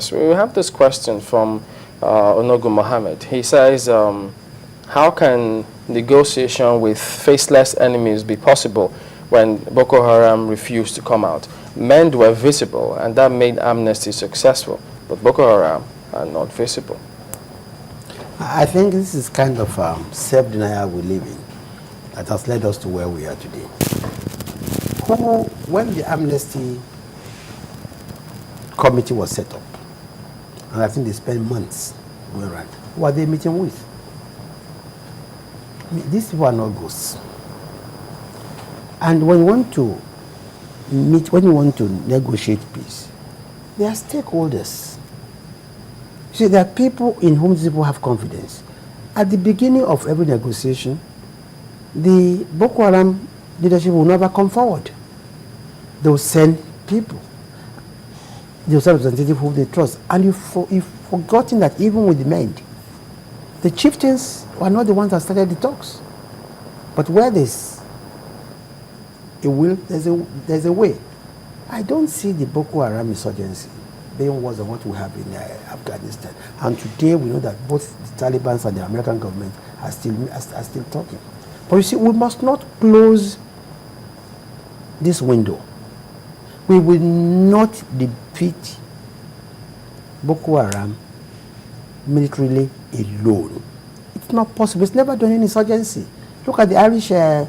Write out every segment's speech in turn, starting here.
So we have this question from Onogu Mohammed. He says, how can negotiation with faceless enemies be possible when Boko Haram refused to come out? Men were visible, and that made amnesty successful, but Boko Haram are not visible. I think this is kind of self-denial we live in that has led us to where we are today. When the amnesty committee was set up, and I think they spent months going around, who are they meeting with? These people are not ghosts. And when you want to meet, when you want to negotiate peace, they are stakeholders. See, there are people in whom these people have confidence. At the beginning of every negotiation, the Boko Haram leadership will never come forward. They will send people. They will send representatives who they trust. And you've forgotten that even with the men, the chieftains were not the ones that started the talks. But where there's a will, there's a way. I don't see the Boko Haram insurgency being worse than what we have in Afghanistan. And today we know that both the Taliban and the American government are still talking. But you see, we must not close this window. We will not defeat Boko Haram militarily alone. It's not possible. It's never done any insurgency. Look at the Irish, the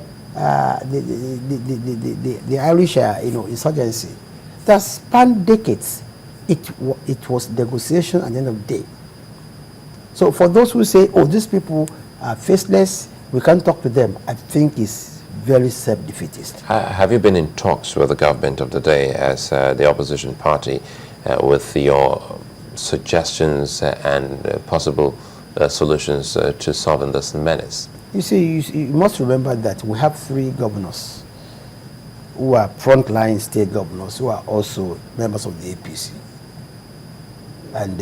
Irish, insurgency. That spanned decades. It was negotiation at the end of the day. So for those who say, "Oh, these people are faceless, we can't talk to them," I think is very self-defeatist. Have you been in talks with the government of the day as the opposition party with your suggestions and possible solutions to solving this menace? You see, you must remember that we have 3 governors who are frontline state governors who are also members of the APC. And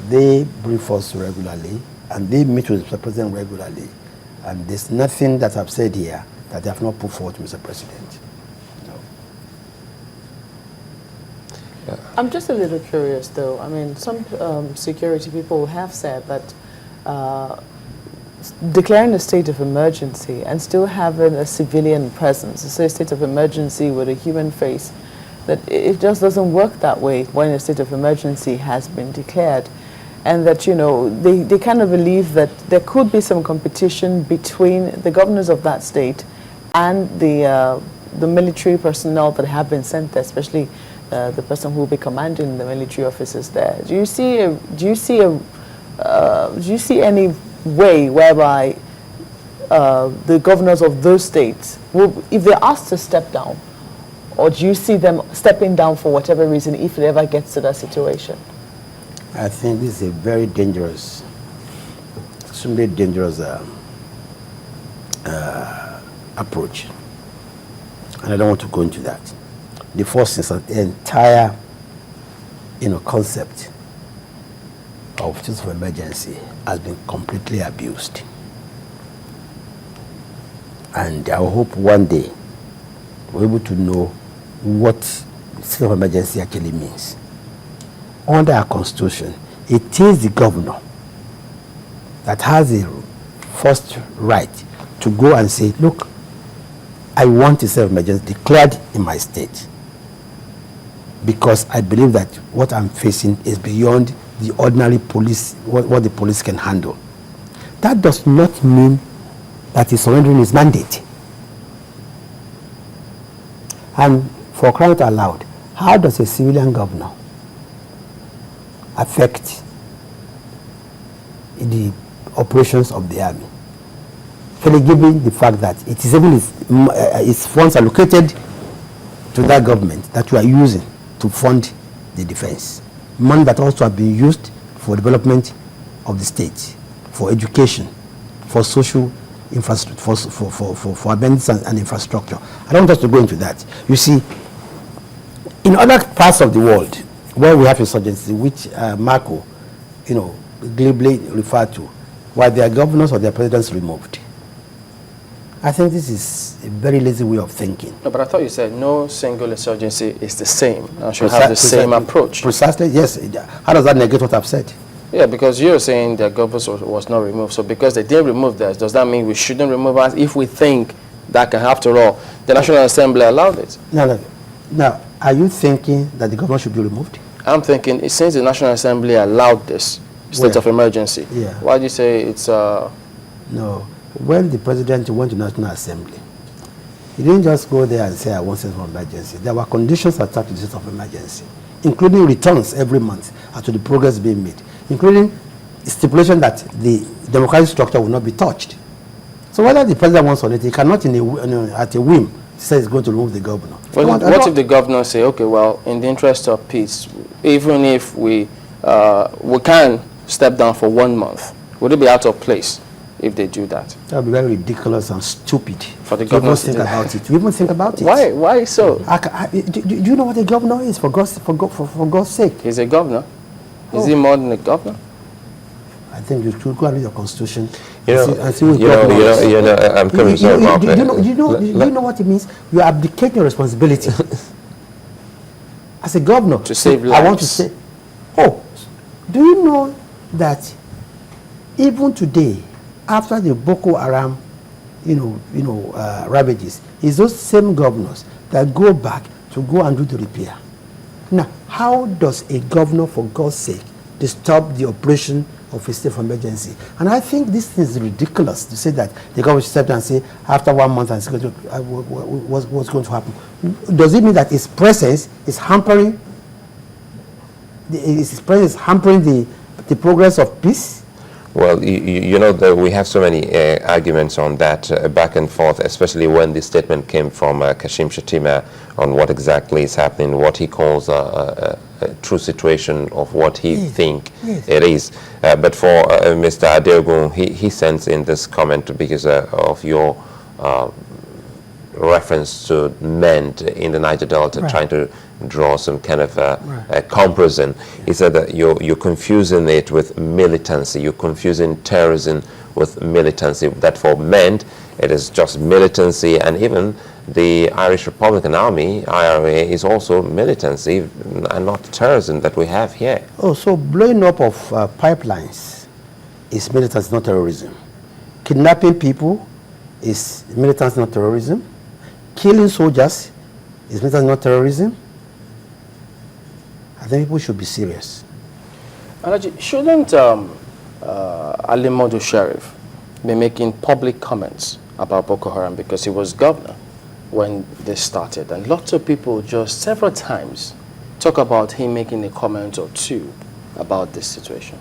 they brief us regularly, and they meet with the President regularly. And there's nothing that I've said here that they have not put forward to Mr. President. No. I'm just a little curious, though. I mean, some security people have said that declaring a state of emergency and still having a civilian presence, so a state of emergency with a human face, that it just doesn't work that way when a state of emergency has been declared. And that, they kind of believe that there could be some competition between the governors of that state and the military personnel that have been sent there, especially the person who will be commanding the military officers there. Do you see any way whereby the governors of those states will, if they're asked to step down, or do you see them stepping down for whatever reason if it ever gets to that situation? I think this is a very dangerous, extremely dangerous approach. And I don't want to go into that. The first is an entire, concept of state of emergency has been completely abused. And I hope one day we're able to know what state of emergency actually means. Under our constitution, it is the governor that has the first right to go and say, look, I want a state of emergency declared in my state because I believe that what I'm facing is beyond the ordinary police, what the police can handle. That does not mean that he's surrendering his mandate. And for crying out loud, how does a civilian governor affect the operations of the army? Fairly given the fact that it is even its funds allocated to that government that you are using to fund the defense. Money that also have been used for development of the state, for education, for social infrastructure, for amenities and infrastructure. I don't want us to go into that. You see, in other parts of the world where we have insurgency, which Marco, glibly referred to, where their governors or their presidents removed. I think this is a very lazy way of thinking. No, but I thought you said no single insurgency is the same. I should have the same approach. Precisely, yes. How does that negate what I've said? Yeah, because you're saying that government was not removed. So because they didn't remove that, does that mean we shouldn't remove us if we think that can, after all, the National Assembly allowed it? No. Now, are you thinking that the government should be removed? I'm thinking, since the National Assembly allowed this state of emergency, why do you say it's... No. When the president went to National Assembly, he didn't just go there and say, I want state of emergency. There were conditions attached to the state of emergency, including returns every month as to the progress being made, including stipulation that the democratic structure will not be touched. So whether the president wants on it, he cannot at a whim say he's going to remove the governor. Well, what if the governor say, okay, well, in the interest of peace, even if we can step down for 1 month, would it be out of place if they do that? That would be very ridiculous and stupid. For the governor to think about it. We even think about it. Why so? Do you know what a governor is, for God's sake? He's a governor. Is he more than a governor? I think you should go and read your constitution. I'm coming. Do you know what it means? You are abdicating your responsibility as a governor to save lives. I want to say, do you know that even today, after the Boko Haram, ravages, it's those same governors that go back to go and do the repair. Now, how does a governor, for God's sake, disturb the operation of a state of emergency? And I think this is ridiculous to say that the government should step down and say, after 1 month, what's going to happen? Does it mean that his presence is hampering the progress of peace? Well, you know that we have so many arguments on that back and forth, especially when the statement came from Kashim Shettima on what exactly is happening, what he calls a true situation of what he thinks it is. But for Mr. Adeogun, he sends in this comment because of your reference to MEND in the Niger Delta, trying to draw some kind of comparison. He said that you're confusing it with militancy. You're confusing terrorism with militancy. That for MEND, it is just militancy, and even the Irish Republican Army, IRA, is also militancy and not terrorism that we have here. Oh, so blowing up of pipelines is militancy, not terrorism. Kidnapping people is militancy, not terrorism. Killing soldiers is militancy, not terrorism. I think people should be serious. Alaji, shouldn't Ali Modu Sheriff be making public comments about Boko Haram, because he was governor when this started, and lots of people just several times talk about him making a comment or two about this situation?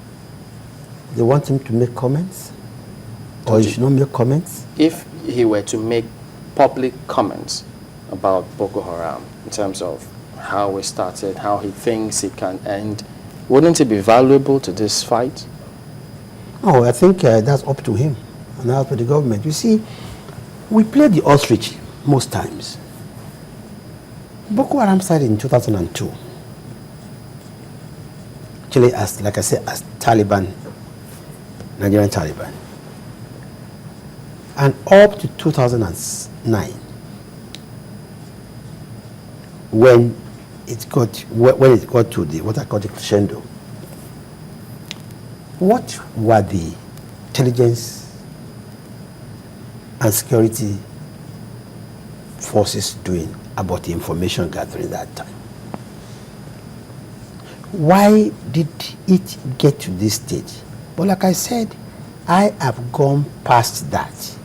They want him to make comments? Or he should not make comments? If he were to make public comments about Boko Haram in terms of how it started, how he thinks it can end, wouldn't it be valuable to this fight? Oh, I think that's up to him and up to the government. You see, we play the ostrich most times. Boko Haram started in 2002. Actually, like I said, as Taliban, Nigerian Taliban. And up to 2009, when it got to what I call the crescendo, what were the intelligence and security forces doing about the information gathering that time? Why did it get to this stage? But like I said, I have gone past that.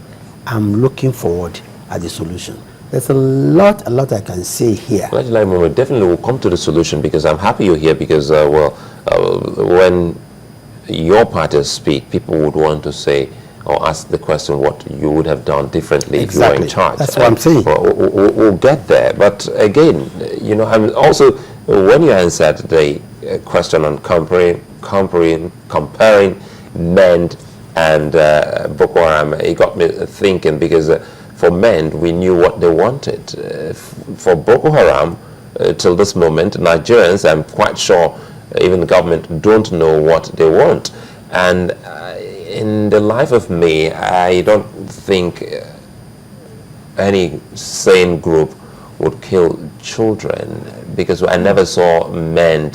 I'm looking forward at the solution. There's a lot I can say here. Well, Lai Mohammed, definitely will come to the solution, because I'm happy you're here, because when your parties speak, people would want to say or ask the question what you would have done differently if you were in charge. That's what I'm saying. We'll get there. But again, I'm also, when you answered the question on comparing MEND and Boko Haram, it got me thinking, because for MEND, we knew what they wanted. For Boko Haram, till this moment, Nigerians, I'm quite sure, even the government, don't know what they want. And in the life of me, I don't think any sane group would kill children, because I never saw men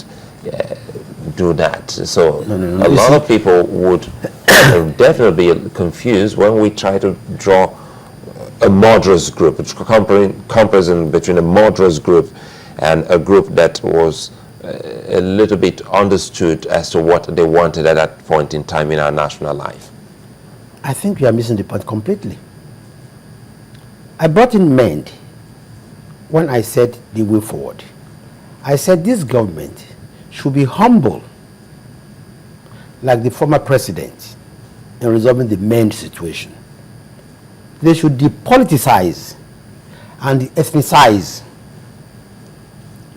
do that. So a lot of people would definitely be confused when we try to draw a murderous group, comparison between a murderous group and a group that was a little bit understood as to what they wanted at that point in time in our national life. I think you are missing the point completely. I brought in MEND when I said the way forward. I said this government should be humble, like the former president, in resolving the MEND situation. They should depoliticize and ethnicize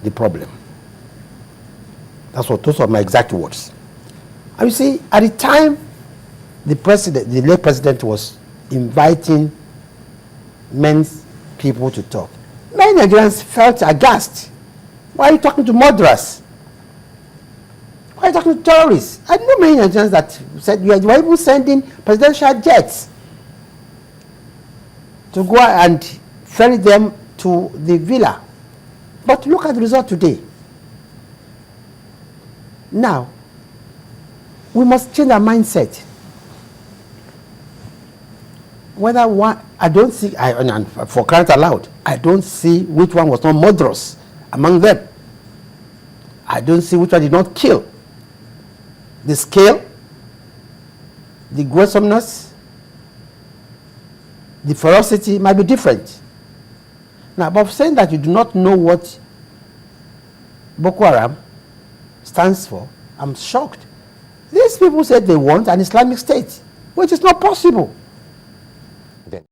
the problem. Those are my exact words. And you see, at the time the late president was inviting men's people to talk, many Nigerians felt aghast. Why are you talking to murderers? Why are you talking to terrorists? I know many Nigerians that said you are even sending presidential jets to go and ferry them to the villa. But look at the result today. Now, we must change our mindset. Whether one, I don't see, and for crying out loud, I don't see which one was not murderous among them. I don't see which one did not kill. The scale, the gruesomeness, the ferocity might be different. Now, but saying that you do not know what Boko Haram stands for, I'm shocked. These people said they want an Islamic state, which is not possible.